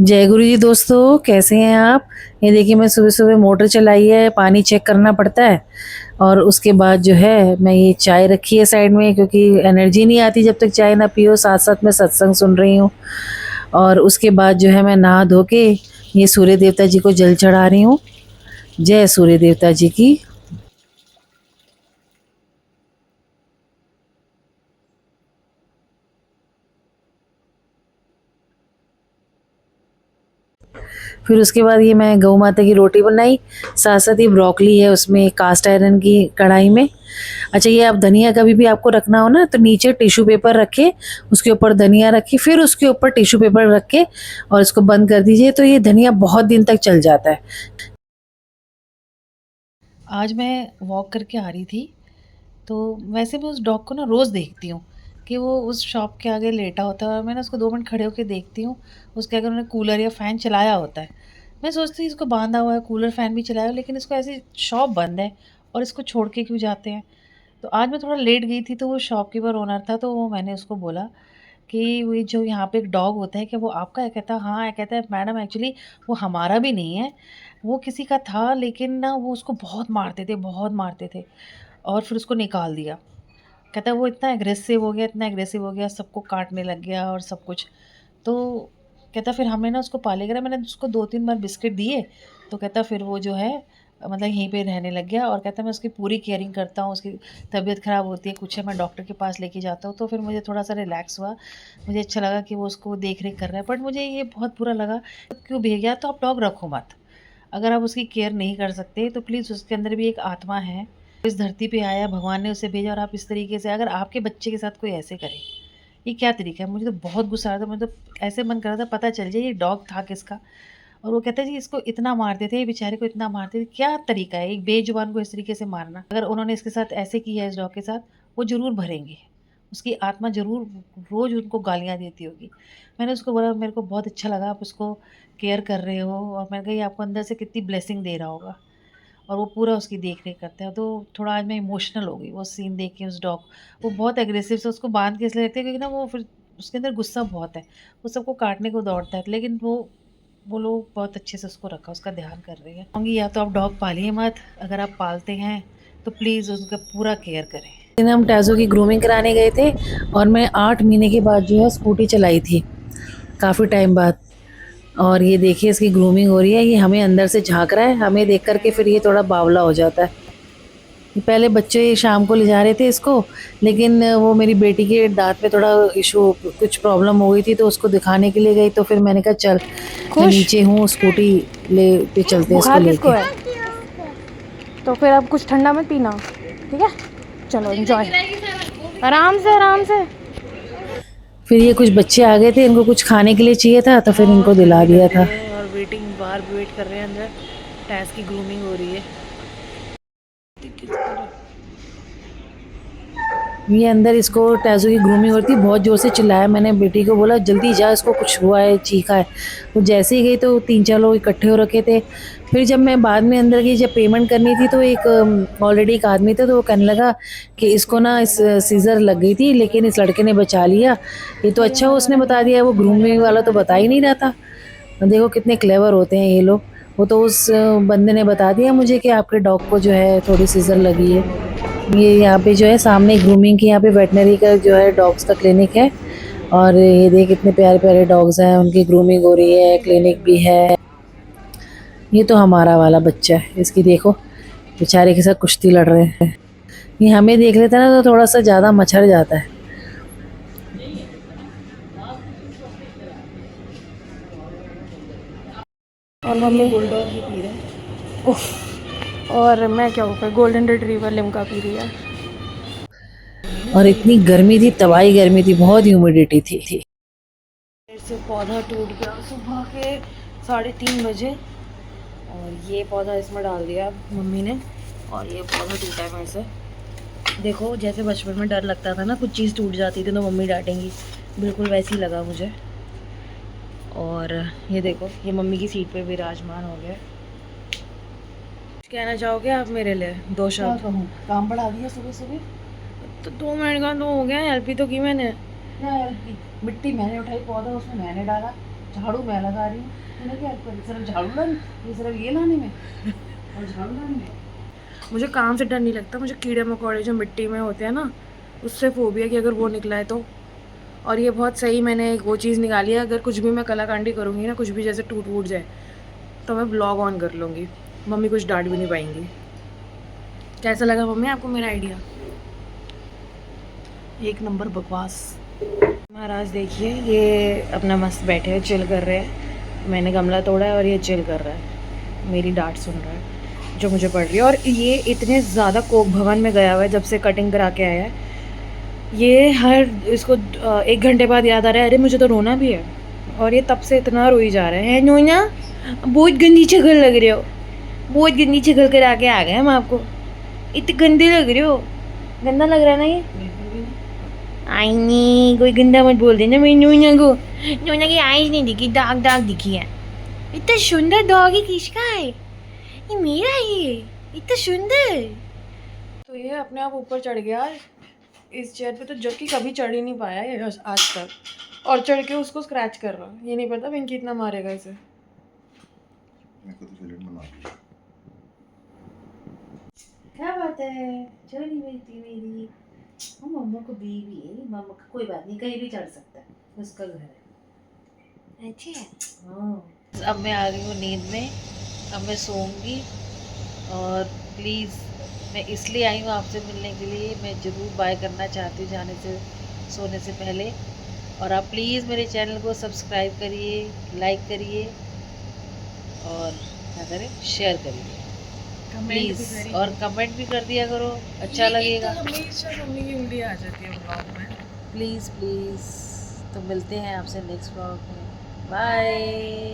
जय गुरु जी दोस्तों, कैसे हैं आप। ये देखिए, मैं सुबह सुबह मोटर चलाई है, पानी चेक करना पड़ता है। और उसके बाद जो है मैं ये चाय रखी है साइड में, क्योंकि एनर्जी नहीं आती जब तक चाय ना पियो। साथ साथ मैं सत्संग सुन रही हूँ। और उसके बाद जो है मैं नहा धो के ये सूर्य देवता जी को जल चढ़ा रही हूँ। जय सूर्य देवता जी की। फिर उसके बाद ये मैं गौ माता की रोटी बनाई। साथ साथ ये ब्रोकली है, उसमें कास्ट आयरन की कढ़ाई में। अच्छा, ये आप धनिया कभी भी आपको रखना हो ना, तो नीचे टिश्यू पेपर रखे, उसके ऊपर धनिया रखी, फिर उसके ऊपर टिश्यू पेपर रख के और इसको बंद कर दीजिए, तो ये धनिया बहुत दिन तक चल जाता है। आज मैं वॉक करके आ रही थी, तो वैसे मैं उस डॉग को ना रोज़ देखती हूँ कि वो उस शॉप के आगे लेटा होता है, और मैं ना उसको 2 मिनट खड़े होकर देखती हूँ। उसके आगे उन्होंने कूलर या फ़ैन चलाया होता है। मैं सोचती हूँ इसको बांधा हुआ है, कूलर फ़ैन भी चलाया हो, लेकिन इसको ऐसी शॉप बंद है और इसको छोड़ के क्यों जाते हैं। तो आज मैं थोड़ा लेट गई थी, तो वो शॉपकीपर ओनर था, तो वो मैंने उसको बोला कि वो जो यहाँ पे एक डॉग होता है, क्या वो आपका है? कहता हाँ है। कहता है मैडम एक्चुअली वो हमारा भी नहीं है, वो किसी का था, लेकिन ना वो उसको बहुत मारते थे, बहुत मारते थे, और फिर उसको निकाल दिया। कहता है वो इतना एग्रेसिव हो गया, इतना एग्रेसिव हो गया, सबको काटने लग गया और सब कुछ। तो कहता फिर हमने ना उसको पाले करा, मैंने उसको 2-3 बार बिस्किट दिए, तो कहता फिर वो जो है मतलब यहीं पे रहने लग गया। और कहता मैं उसकी पूरी केयरिंग करता हूँ, उसकी तबीयत ख़राब होती है कुछ है, मैं डॉक्टर के पास लेके जाता हूँ। तो फिर मुझे थोड़ा सा रिलैक्स हुआ, मुझे अच्छा लगा कि वो उसको देख रेख कर रहा है। बट मुझे ये बहुत बुरा लगा, क्यों भेजा, तो आप डॉग रखो मत। अगर आप उसकी केयर नहीं कर सकते तो प्लीज़, उसके अंदर भी एक आत्मा है, इस धरती पे आया, भगवान ने उसे भेजा, और आप इस तरीके से अगर आपके बच्चे के साथ कोई ऐसे करे, ये क्या तरीका है। मुझे तो बहुत गुस्सा आ रहा था, मुझे तो ऐसे मन कर रहा था पता चल जाए ये डॉग था किसका। और वो कहते हैं जी इसको इतना मारते थे, बेचारे को इतना मारते थे, क्या तरीका है एक बेजुबान को इस तरीके से मारना। अगर उन्होंने इसके साथ ऐसे किया है, इस डॉग के साथ, वो ज़रूर भरेंगे, उसकी आत्मा ज़रूर रोज़ उनको गालियाँ देती होगी। मैंने उसको बोला मेरे को बहुत अच्छा लगा आप उसको केयर कर रहे हो, और मैंने कहा ये आपको अंदर से कितनी ब्लेसिंग दे रहा होगा। और वो पूरा उसकी देख-रेख करते हैं। तो थोड़ा आज मैं इमोशनल हो गई वो सीन देख के, उस डॉग, वो बहुत एग्रेसिव से उसको बाँध के इसलिए रखते हैं, क्योंकि ना वो फिर उसके अंदर गुस्सा बहुत है। वो सबको काटने को दौड़ता है, लेकिन वो लोग बहुत अच्छे से उसको रखा, उसका ध्यान कर रहे हैं। कहूँगी या तो आप डॉग पालिए मत, अगर आप पालते हैं तो प्लीज़ उसका पूरा केयर करें। दिन हम टैज़ो की ग्रूमिंग कराने गए थे, और मैं 8 महीने के बाद जो है स्कूटी चलाई थी, काफ़ी टाइम बाद। और ये देखिए इसकी ग्रूमिंग हो रही है, ये हमें अंदर से झाँक रहा है, हमें देख कर के फिर ये थोड़ा बावला हो जाता है। पहले बच्चे शाम को ले जा रहे थे इसको, लेकिन वो मेरी बेटी के दाँत में थोड़ा इशू, कुछ प्रॉब्लम हो गई थी, तो उसको दिखाने के लिए गई। तो फिर मैंने कहा चल, मैं खुश। नीचे हूँ, स्कूटी ले पे चलते हैं इसको बुखार किसको लेके। है? तो फिर अब कुछ ठंडा मत पीना, ठीक है? चलो एंजॉय, आराम से आराम से। फिर ये कुछ बच्चे आ गए थे, इनको कुछ खाने के लिए चाहिए था, तो फिर हाँ इनको दिला ठंडी दिया लग था। रही है, और वेटिंग बाहर वेट कर रहे हैं अंदर। टैस की ग्रूमिंग हो रही है। ये अंदर इसको टैज़ो की ग्रूमिंग होती, बहुत ज़ोर से चिल्लाया। मैंने बेटी को बोला जल्दी जा, इसको कुछ हुआ है, चीखा है। तो जैसे ही गई तो 3-4 लोग इकट्ठे हो रखे थे। फिर जब मैं बाद में अंदर गई, जब पेमेंट करनी थी, तो एक ऑलरेडी एक आदमी था, तो वो कहने लगा कि इसको ना इस सीज़र लग गई थी, लेकिन इस लड़के ने बचा लिया। ये तो अच्छा हुआ उसने बता दिया, वो ग्रूमिंग वाला तो बता ही नहीं रहा था। देखो कितने क्लेवर होते हैं ये लोग। वो तो उस बंदे ने बता दिया मुझे कि आपके डॉग को जो है थोड़ी सीज़र लगी है। ये यहाँ पे जो है सामने ग्रूमिंग की, यहाँ पे वेटनरी का जो है डॉग्स का क्लिनिक है। और ये देख कितने प्यारे प्यारे डॉग्स हैं, उनकी ग्रूमिंग हो रही है, क्लिनिक भी है। ये तो हमारा वाला बच्चा है, इसकी देखो बेचारे के साथ कुश्ती लड़ रहे हैं। ये हमें देख लेता है ना, तो थोड़ा सा ज़्यादा मच्छर जाता है। और मम्मी बुलडॉग ही पी रहे हैं। उफ। और मैं क्या ऊपर गोल्डन रिट्रीवर लिम्का पी रही है। और इतनी गर्मी थी, तबाही गर्मी थी, बहुत ह्यूमिडिटी थी। फिर से पौधा टूट गया सुबह के 3:30 बजे, और ये पौधा इसमें डाल दिया मम्मी ने, और ये पौधा टूटा है मेरे से। देखो जैसे बचपन में डर लगता था ना, कुछ चीज़ टूट जाती थी तो मम्मी डांटेंगी, बिल्कुल वैसे ही लगा मुझे। और ये देखो ये मम्मी की सीट पे विराजमान हो गया। कहना चाहोगे आप मेरे लिए 2 शब्द? काम बढ़ा दिया सुबह सुबह। तो 2 मिनट का तो हो गया, हेल्प ही तो की मैंने। क्या हेल्प की? मिट्टी मैंने उठाई, पौधा उसमें मैंने डाला। झाड़ू मैं लगा रही हूँ, मैंने क्या करी, सिर्फ झाड़ू लानी, ये सिर्फ ये लाने में और झाड़ू लाने में। मुझे काम से डर नहीं लगता, मुझे कीड़े मकोड़े जो मिट्टी में होते हैं ना, उससे फोबिया कि अगर वो निकला है तो। और ये बहुत सही मैंने एक वो चीज़ निकाली है, अगर कुछ भी मैं कलाकांडी करूँगी ना, कुछ भी जैसे टूट वूट जाए, तो मैं ब्लॉग ऑन कर लूँगी, मम्मी कुछ डांट भी नहीं पाएंगी। कैसा लगा मम्मी आपको मेरा आइडिया? एक नंबर बकवास। महाराज देखिए, ये अपना मस्त बैठे हैं, चिल कर रहे हैं। मैंने गमला तोड़ा है और ये चिल कर रहा है, मेरी डांट सुन रहा है जो मुझे पड़ रही है। और ये इतने ज़्यादा कोक भवन में गया हुआ है जब से कटिंग करा के आया है। ये हर इसको 1 घंटे बाद याद आ रहा है, अरे मुझे तो रोना भी है। और ये तब से इतना रोई जा रहा है नोना, बहुत गंदी शक्ल लग रहे हो, बहुत गंदी शक्ल करा के आ गए हम आपको, इतने गंदे लग रहे हो। गंदा लग रहा है ना ये? आई नहीं, कोई गंदा मत बोल देना मेरी नोना को। नोना की आईज नहीं दिखी, दाग दाग दिखी है। इतना सुंदर डॉग ही किसका है? ये मेरा है, ये इतना सुंदर। तो ये अपने आप ऊपर चढ़ गया इस चेयर पे, तो जबकि कभी चढ़ ही नहीं पाया ये आज तक, और चढ़ के उसको स्क्रैच कर रहा। ये नहीं पता पिंकी इतना मारेगा इसे। मेरे को तो फिल्म बना दी। क्या बात है, चल नहीं बेटी मेरी, मम्मा को बीवी है, मम्मा का कोई बात नहीं, कहीं भी चढ़ सकता है, उसका घर है। अच्छा, हाँ। अब मैं आ गई हूँ नींद में, अब मैं सोऊंगी। और प्लीज़, मैं इसलिए आई हूँ आपसे मिलने के लिए, मैं ज़रूर बाय करना चाहती हूँ जाने से, सोने से पहले। और आप प्लीज़ मेरे चैनल को सब्सक्राइब करिए, लाइक करिए और क्या करें, शेयर करिए प्लीज़, और कमेंट भी कर दिया करो, अच्छा लगेगा। हमेशा मम्मी की उंगली आ जाती है ब्लॉग में। Please please. तो मिलते हैं आपसे नेक्स्ट व्लॉग में, बाय।